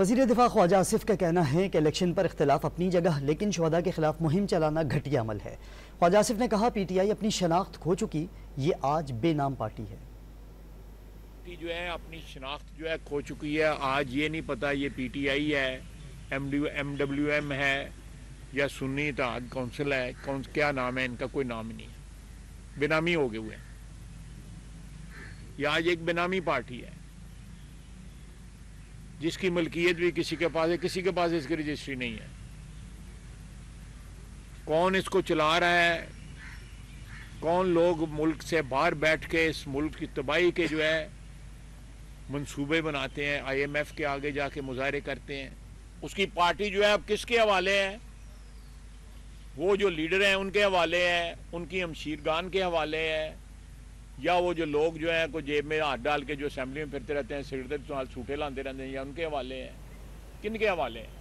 وزیر دفاع خواجہ آصف کا کہنا ہے کہ الیکشن پر اختلاف اپنی جگہ لیکن شہداء کے خلاف مہم چلانا گھٹیا عمل ہے۔ خواجہ آصف نے کہا پی ٹی آئی اپنی شناخت کھو چکی، یہ آج بے نام پارٹی ہے۔ جو ہے اپنی شناخت جو ہے کھو چکی ہے، آج یہ نہیں پتا یہ پی ٹی آئی ہے، ایم ڈبلیو ایم ہے یا سنی اتحاد کونسل ہے، کیا نام ہے ان کا، کوئی نام ہی نہیں ہے، بے نامی ہو گئے ہوئے ہیں۔ یہ آج ایک بے نامی پارٹی ہے جس کی ملکیت بھی کسی کے پاس ہے، کسی کے پاس اس کی رجسٹری نہیں ہے۔ کون اس کو چلا رہا ہے، کون لوگ ملک سے باہر بیٹھ کے اس ملک کی تباہی کے جو ہے منصوبے بناتے ہیں، آئی ایم ایف کے آگے جا کے مظاہرے کرتے ہیں، اس کی پارٹی جو ہے اب کس کے حوالے ہے؟ وہ جو لیڈر ہیں ان کے حوالے ہے، ان کی ہمشیرگان کے حوالے ہے، یا وہ جو لوگ جو ہیں کو جیب میں ہاتھ ڈال کے جو اسمبلی میں پھرتے رہتے ہیں، سگریٹ سوٹے لاندے رہتے ہیں، یا ان کے حوالے ہیں؟ کن کے حوالے ہیں؟